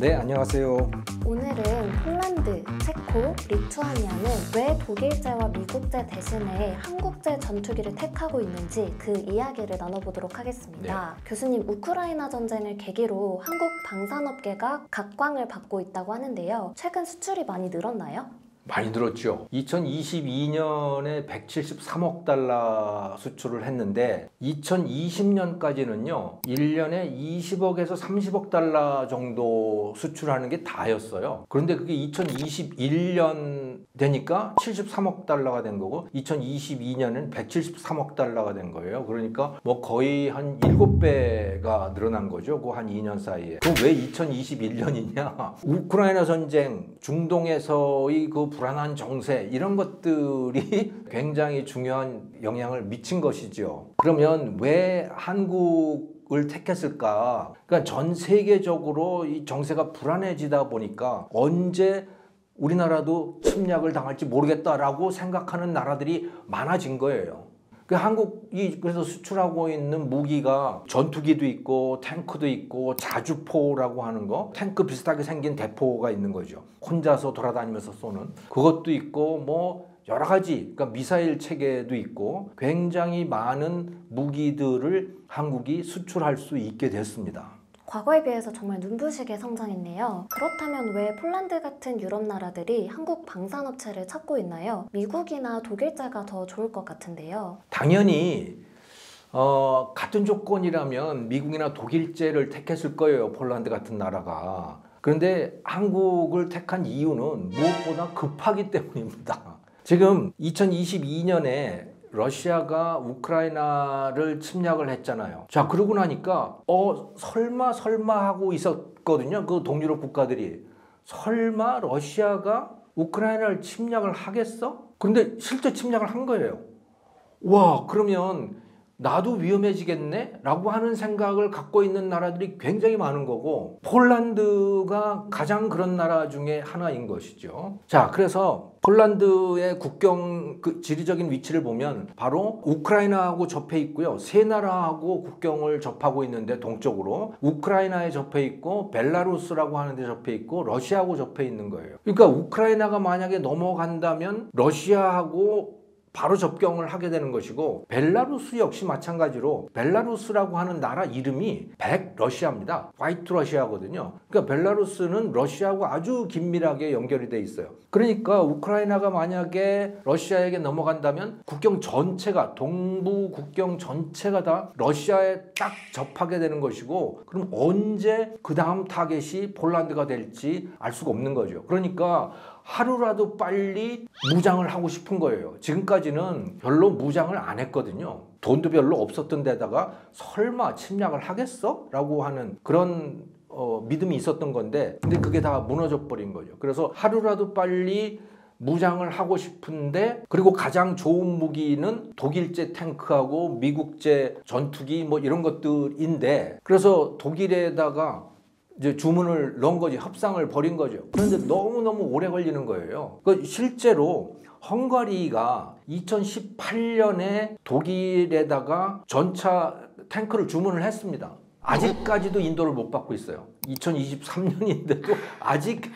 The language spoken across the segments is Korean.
네, 안녕하세요. 오늘은 폴란드, 체코, 리투아니아는 왜 독일제와 미국제 대신에 한국제 전투기를 택하고 있는지 그 이야기를 나눠보도록 하겠습니다. 교수님, 우크라이나 전쟁을 계기로 한국 방산업계가 각광을 받고 있다고 하는데요. 최근 수출이 많이 늘었나요? 많이 늘었죠. 2022년에 173억 달러 수출을 했는데 2020년까지는요 1년에 20억에서 30억 달러 정도 수출하는 게 다였어요. 그런데 그게 2021년 되니까 73억 달러가 된 거고 2022년은 173억 달러가 된 거예요. 그러니까 뭐 거의 한 7배가 늘어난 거죠. 그 한 2년 사이에. 그럼 왜 2021년이냐? 우크라이나 전쟁, 중동에서의 그 불안한 정세 이런 것들이 굉장히 중요한 영향을 미친 것이죠. 그러면 왜 한국을 택했을까? 그러니까 전 세계적으로 이 정세가 불안해지다 보니까 언제 우리나라도 침략을 당할지 모르겠다라고 생각하는 나라들이 많아진 거예요. 한국이 그래서 수출하고 있는 무기가 전투기도 있고 탱크도 있고 자주포라고 하는 거, 탱크 비슷하게 생긴 대포가 있는 거죠. 혼자서 돌아다니면서 쏘는 그것도 있고 뭐 여러 가지, 그러니까 미사일 체계도 있고 굉장히 많은 무기들을 한국이 수출할 수 있게 됐습니다. 과거에 비해서 정말 눈부시게 성장했네요. 그렇다면 왜 폴란드 같은 유럽 나라들이 한국 방산업체를 찾고 있나요? 미국이나 독일제가 더 좋을 것 같은데요. 당연히 같은 조건이라면 미국이나 독일제를 택했을 거예요. 폴란드 같은 나라가. 그런데 한국을 택한 이유는 무엇보다 급하기 때문입니다. 지금 2022년에 러시아가 우크라이나를 침략을 했잖아요. 자, 그러고 나니까 설마 하고 있었거든요. 그 동유럽 국가들이. 설마 러시아가 우크라이나를 침략을 하겠어? 근데 실제 침략을 한 거예요. 와, 그러면 나도 위험해지겠네? 라고 하는 생각을 갖고 있는 나라들이 굉장히 많은 거고 폴란드가 가장 그런 나라 중에 하나인 것이죠. 자, 그래서 폴란드의 국경 그 지리적인 위치를 보면 바로 우크라이나하고 접해 있고요. 세 나라하고 국경을 접하고 있는데 동쪽으로 우크라이나에 접해 있고 벨라루스라고 하는 데 접해 있고 러시아하고 접해 있는 거예요. 그러니까 우크라이나가 만약에 넘어간다면 러시아하고 바로 접경을 하게 되는 것이고 벨라루스 역시 마찬가지로 벨라루스라고 하는 나라 이름이 백러시아입니다. 화이트 러시아거든요. 그러니까 벨라루스는 러시아하고 아주 긴밀하게 연결이 돼 있어요. 그러니까 우크라이나가 만약에 러시아에게 넘어간다면 국경 전체가 동부 국경 전체가 다 러시아에 딱 접하게 되는 것이고 그럼 언제 그 다음 타겟이 폴란드가 될지 알 수가 없는 거죠. 그러니까 하루라도 빨리 무장을 하고 싶은 거예요. 지금까지는 별로 무장을 안 했거든요. 돈도 별로 없었던 데다가 설마 침략을 하겠어? 라고 하는 그런 믿음이 있었던 건데 근데 그게 다 무너져 버린 거죠. 그래서 하루라도 빨리 무장을 하고 싶은데 그리고 가장 좋은 무기는 독일제 탱크하고 미국제 전투기 뭐 이런 것들인데 그래서 독일에다가 이제 주문을 넣은 거지, 협상을 벌인 거죠. 그런데 너무너무 오래 걸리는 거예요. 실제로 헝가리가 2018년에 독일에다가 전차 탱크를 주문을 했습니다. 아직까지도 인도를 못 받고 있어요. 2023년인데도 아직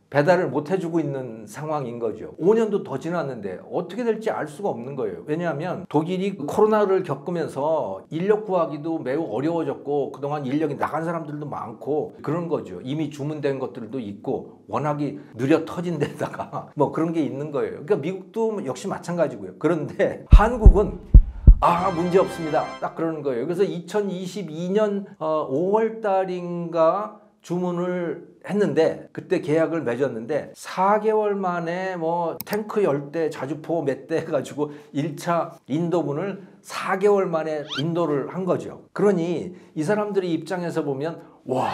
배달을 못 해주고 있는 상황인 거죠. 5년도 더 지났는데 어떻게 될지 알 수가 없는 거예요. 왜냐하면 독일이 코로나를 겪으면서 인력 구하기도 매우 어려워졌고 그동안 인력이 나간 사람들도 많고 그런 거죠. 이미 주문된 것들도 있고 워낙이 느려 터진 데다가 뭐 그런 게 있는 거예요. 그러니까 미국도 역시 마찬가지고요. 그런데 한국은 문제 없습니다. 딱 그러는 거예요. 그래서 2022년 5월 달인가 주문을 했는데 그때 계약을 맺었는데 4개월 만에 뭐 탱크 10대 자주포 몇 대 해가지고 1차 인도분을 4개월 만에 인도를 한 거죠. 그러니 이 사람들이 입장에서 보면 와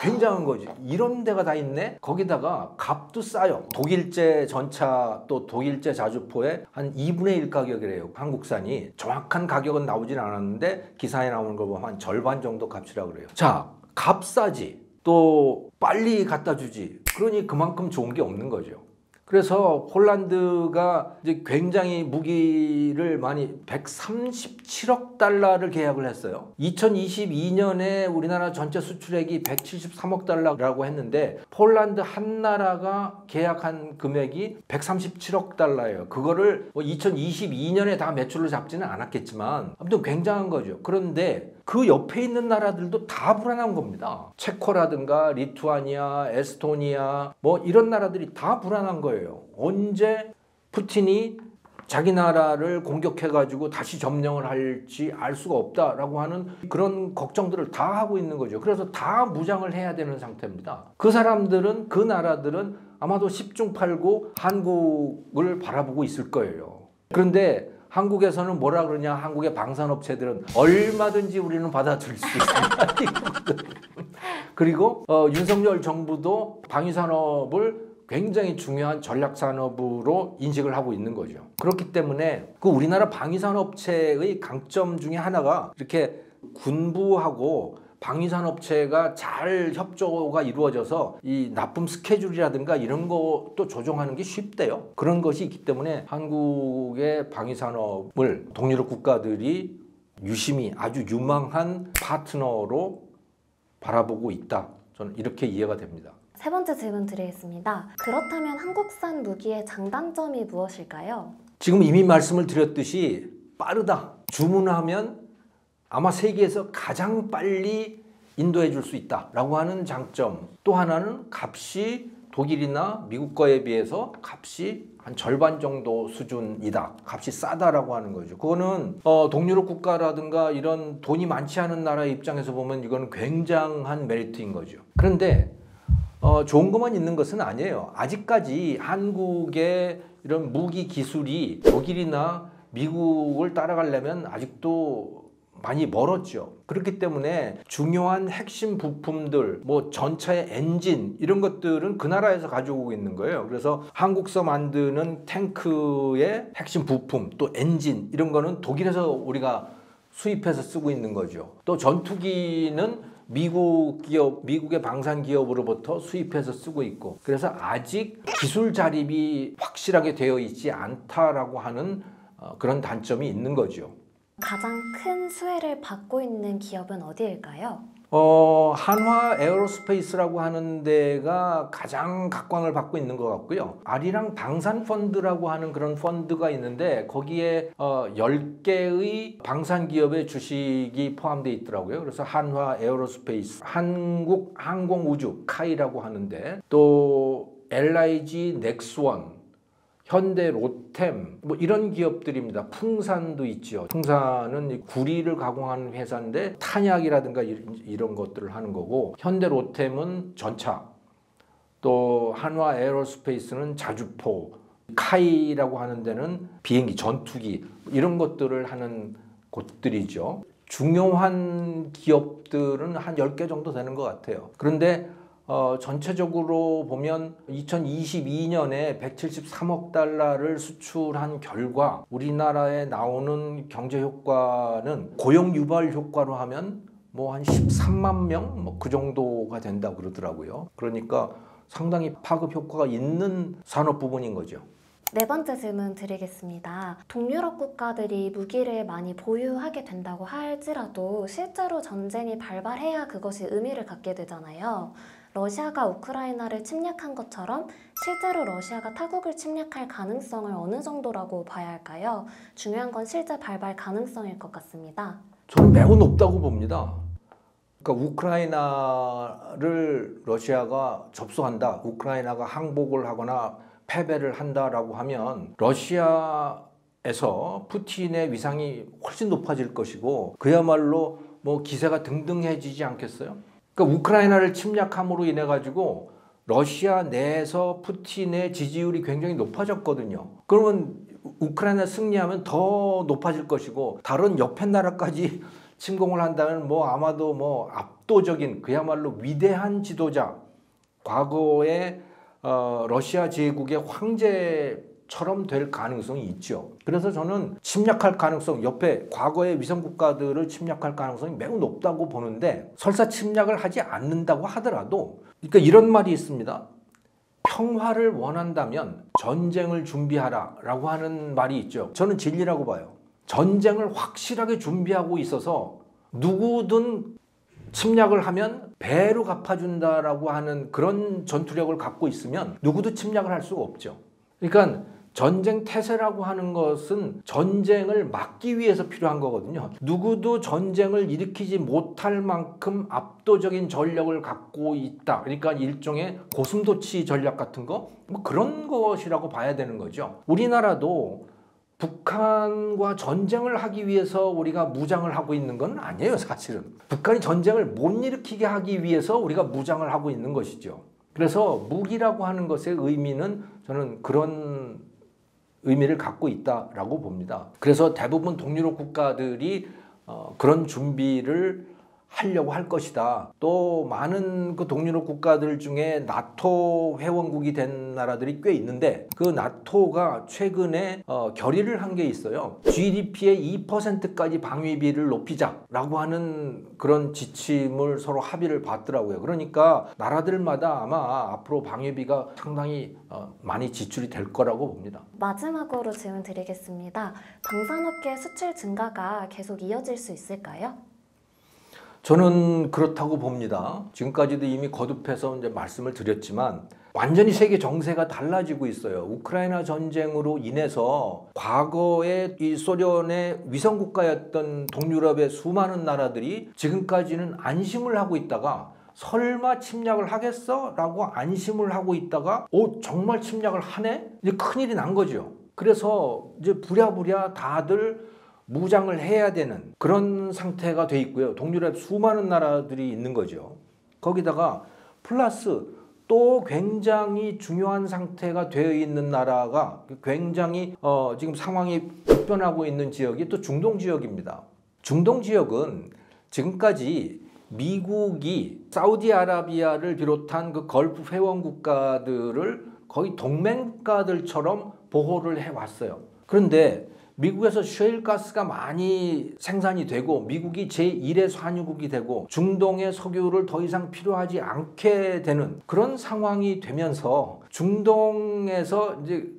굉장한 거지. 이런 데가 다 있네. 거기다가 값도 싸요. 독일제 전차 또 독일제 자주포의 한 2분의 1 가격이래요. 한국산이. 정확한 가격은 나오진 않았는데 기사에 나오는 거 보면 한 절반 정도 값이라고 그래요. 자, 값 싸지. 또 빨리 갖다 주지. 그러니 그만큼 좋은 게 없는 거죠. 그래서 폴란드가 이제 굉장히 무기를 많이 137억 달러를 계약을 했어요. 2022년에 우리나라 전체 수출액이 173억 달러라고 했는데 폴란드 한 나라가 계약한 금액이 137억 달러예요. 그거를 2022년에 다 매출로 잡지는 않았겠지만 아무튼 굉장한 거죠. 그런데 그 옆에 있는 나라들도 다 불안한 겁니다. 체코라든가 리투아니아, 에스토니아 뭐 이런 나라들이 다 불안한 거예요. 언제 푸틴이 자기 나라를 공격해가지고 다시 점령을 할지 알 수가 없다라고 하는 그런 걱정들을 다 하고 있는 거죠. 그래서 다 무장을 해야 되는 상태입니다. 그 사람들은, 그 나라들은 아마도 10중 8구 한국을 바라보고 있을 거예요. 그런데 한국에서는 뭐라 그러냐, 한국의 방산업체들은 얼마든지 우리는 받아들일 수 있습니다. 그리고 윤석열 정부도 방위산업을 굉장히 중요한 전략산업으로 인식을 하고 있는 거죠. 그렇기 때문에 그 우리나라 방위산업체의 강점 중에 하나가 이렇게 군부하고 방위산업체가 잘 협조가 이루어져서 이 납품 스케줄이라든가 이런 것도 조정하는 게 쉽대요. 그런 것이 있기 때문에 한국의 방위산업을 동유럽 국가들이 유심히 아주 유망한 파트너로 바라보고 있다. 저는 이렇게 이해가 됩니다. 세 번째 질문 드리겠습니다. 그렇다면 한국산 무기의 장단점이 무엇일까요? 지금 이미 말씀을 드렸듯이 빠르다. 주문하면 아마 세계에서 가장 빨리 인도해 줄 수 있다라고 하는 장점. 또 하나는 값이 독일이나 미국 거에 비해서 값이 한 절반 정도 수준이다. 값이 싸다라고 하는 거죠. 그거는 동유럽 국가라든가 이런 돈이 많지 않은 나라의 입장에서 보면 이거는 굉장한 메리트인 거죠. 그런데 좋은 것만 있는 것은 아니에요. 아직까지 한국의 이런 무기 기술이 독일이나 미국을 따라가려면 아직도 많이 멀었죠. 그렇기 때문에 중요한 핵심 부품들, 뭐 전차의 엔진 이런 것들은 그 나라에서 가져오고 있는 거예요. 그래서 한국서 만드는 탱크의 핵심 부품, 또 엔진 이런 거는 독일에서 우리가 수입해서 쓰고 있는 거죠. 또 전투기는 미국 기업, 미국의 방산 기업으로부터 수입해서 쓰고 있고, 그래서 아직 기술 자립이 확실하게 되어 있지 않다라고 하는 그런 단점이 있는 거죠. 가장 큰 수혜를 받고 있는 기업은 어디일까요? 한화 에어로스페이스라고 하는 데가 가장 각광을 받고 있는 것 같고요. 아리랑 방산 펀드라고 하는 그런 펀드가 있는데 거기에 10개의 방산 기업의 주식이 포함되어 있더라고요. 그래서 한화 에어로스페이스, 한국 항공우주 카이라고 하는데, 또 LIG 넥스원, 현대 로템 뭐 이런 기업들입니다. 풍산도 있죠. 풍산은 구리를 가공하는 회사인데 탄약이라든가 이런 것들을 하는 거고, 현대 로템은 전차, 또 한화 에어로스페이스는 자주포, 카이라고 하는 데는 비행기, 전투기 이런 것들을 하는 곳들이죠. 중요한 기업들은 한 10개 정도 되는 것 같아요. 그런데 전체적으로 보면 2022년에 173억 달러를 수출한 결과 우리나라에 나오는 경제 효과는 고용 유발 효과로 하면 뭐 한 13만 명 뭐 그 정도가 된다고 그러더라고요. 그러니까 상당히 파급 효과가 있는 산업 부분인 거죠. 네 번째 질문 드리겠습니다. 동유럽 국가들이 무기를 많이 보유하게 된다고 할지라도 실제로 전쟁이 발발해야 그것이 의미를 갖게 되잖아요. 러시아가 우크라이나를 침략한 것처럼 실제로 러시아가 타국을 침략할 가능성을 어느 정도라고 봐야 할까요? 중요한 건 실제 발발 가능성일 것 같습니다. 저는 매우 높다고 봅니다. 그러니까 우크라이나를 러시아가 접수한다, 우크라이나가 항복을 하거나 패배를 한다라고 하면 러시아에서 푸틴의 위상이 훨씬 높아질 것이고 그야말로 뭐 기세가 등등해지지 않겠어요? 그러니까 우크라이나를 침략함으로 인해 가지고 러시아 내에서 푸틴의 지지율이 굉장히 높아졌거든요. 그러면 우크라이나 승리하면 더 높아질 것이고 다른 옆에 나라까지 침공을 한다면 뭐 아마도 뭐 압도적인 그야말로 위대한 지도자, 과거에 러시아 제국의 황제처럼 될 가능성이 있죠. 그래서 저는 침략할 가능성, 옆에 과거의 위성 국가들을 침략할 가능성이 매우 높다고 보는데, 설사 침략을 하지 않는다고 하더라도, 그러니까 이런 말이 있습니다. 평화를 원한다면 전쟁을 준비하라라고 하는 말이 있죠. 저는 진리라고 봐요. 전쟁을 확실하게 준비하고 있어서 누구든 침략을 하면 배로 갚아준다라고 하는 그런 전투력을 갖고 있으면 누구도 침략을 할 수가 없죠. 그러니까 전쟁 태세라고 하는 것은 전쟁을 막기 위해서 필요한 거거든요. 누구도 전쟁을 일으키지 못할 만큼 압도적인 전력을 갖고 있다. 그러니까 일종의 고슴도치 전략 같은 거, 뭐 그런 것이라고 봐야 되는 거죠. 우리나라도 북한과 전쟁을 하기 위해서 우리가 무장을 하고 있는 건 아니에요, 사실은. 북한이 전쟁을 못 일으키게 하기 위해서 우리가 무장을 하고 있는 것이죠. 그래서 무기라고 하는 것의 의미는 저는 그런 의미를 갖고 있다라고 봅니다. 그래서 대부분 동유럽 국가들이 그런 준비를 하려고 할 것이다. 또 많은 그 동유럽 국가들 중에 나토 회원국이 된 나라들이 꽤 있는데 그 나토가 최근에 결의를 한 게 있어요. GDP의 2%까지 방위비를 높이자라고 하는 그런 지침을 서로 합의를 봤더라고요. 그러니까 나라들마다 아마 앞으로 방위비가 상당히 많이 지출이 될 거라고 봅니다. 마지막으로 질문 드리겠습니다. 방산업계 수출 증가가 계속 이어질 수 있을까요? 저는 그렇다고 봅니다. 지금까지도 이미 거듭해서 이제 말씀을 드렸지만 완전히 세계 정세가 달라지고 있어요. 우크라이나 전쟁으로 인해서 과거에 이 소련의 위성 국가였던 동유럽의 수많은 나라들이 지금까지는 안심을 하고 있다가 설마 침략을 하겠어? 라고 안심을 하고 있다가 정말 침략을 하네? 이제 큰일이 난 거죠. 그래서 이제 부랴부랴 다들 무장을 해야 되는 그런 상태가 돼 있고요. 동유럽 수많은 나라들이 있는 거죠. 거기다가 플러스 또 굉장히 중요한 상태가 되어 있는 나라가 굉장히 지금 상황이 급변하고 있는 지역이 또 중동 지역입니다. 중동 지역은 지금까지 미국이 사우디아라비아를 비롯한 그 걸프 회원 국가들을 거의 동맹 국가들처럼 보호를 해왔어요. 그런데 미국에서 셰일가스가 많이 생산이 되고 미국이 제1의 산유국이 되고 중동의 석유를 더 이상 필요하지 않게 되는 그런 상황이 되면서 중동에서 이제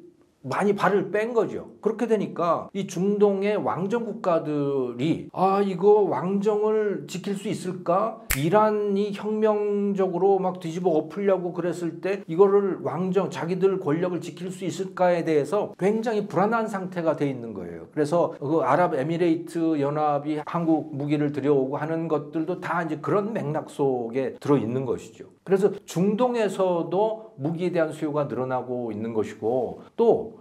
많이 발을 뺀 거죠. 그렇게 되니까 이 중동의 왕정 국가들이 이거 왕정을 지킬 수 있을까? 이란이 혁명적으로 막 뒤집어 엎으려고 그랬을 때 이거를 왕정 자기들 권력을 지킬 수 있을까에 대해서 굉장히 불안한 상태가 돼 있는 거예요. 그래서 그 아랍에미레이트 연합이 한국 무기를 들여오고 하는 것들도 다 이제 그런 맥락 속에 들어 있는 것이죠. 그래서 중동에서도 무기에 대한 수요가 늘어나고 있는 것이고 또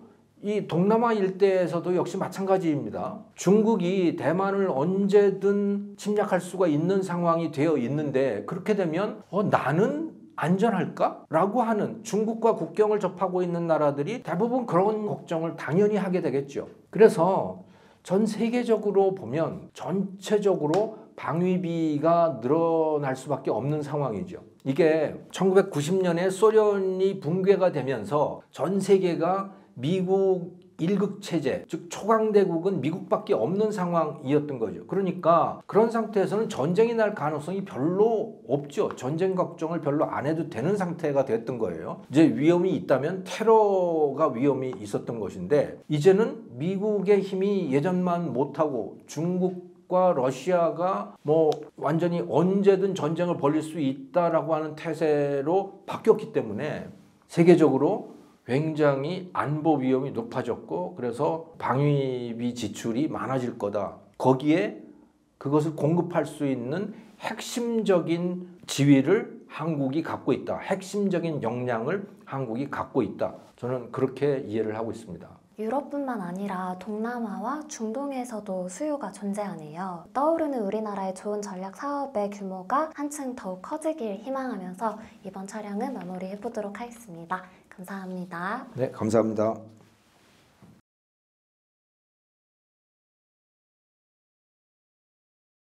이 동남아 일대에서도 역시 마찬가지입니다. 중국이 대만을 언제든 침략할 수가 있는 상황이 되어 있는데 그렇게 되면 나는 안전할까? 라고 하는 중국과 국경을 접하고 있는 나라들이 대부분 그런 걱정을 당연히 하게 되겠죠. 그래서 전 세계적으로 보면 전체적으로 방위비가 늘어날 수밖에 없는 상황이죠. 이게 1990년에 소련이 붕괴가 되면서 전 세계가 미국 일극 체제, 즉 초강대국은 미국밖에 없는 상황이었던 거죠. 그러니까 그런 상태에서는 전쟁이 날 가능성이 별로 없죠. 전쟁 걱정을 별로 안 해도 되는 상태가 됐던 거예요. 이제 위험이 있다면 테러가 위험이 있었던 것인데 이제는 미국의 힘이 예전만 못하고 중국과 러시아가 뭐 완전히 언제든 전쟁을 벌일 수 있다라고 하는 태세로 바뀌었기 때문에 세계적으로 굉장히 안보 위험이 높아졌고 그래서 방위비 지출이 많아질 거다. 거기에 그것을 공급할 수 있는 핵심적인 지위를 한국이 갖고 있다. 핵심적인 역량을 한국이 갖고 있다. 저는 그렇게 이해를 하고 있습니다. 유럽뿐만 아니라 동남아와 중동에서도 수요가 존재하네요. 떠오르는 우리나라의 좋은 전략 사업의 규모가 한층 더욱 커지길 희망하면서 이번 촬영은 마무리해보도록 하겠습니다. 감사합니다. 네, 감사합니다.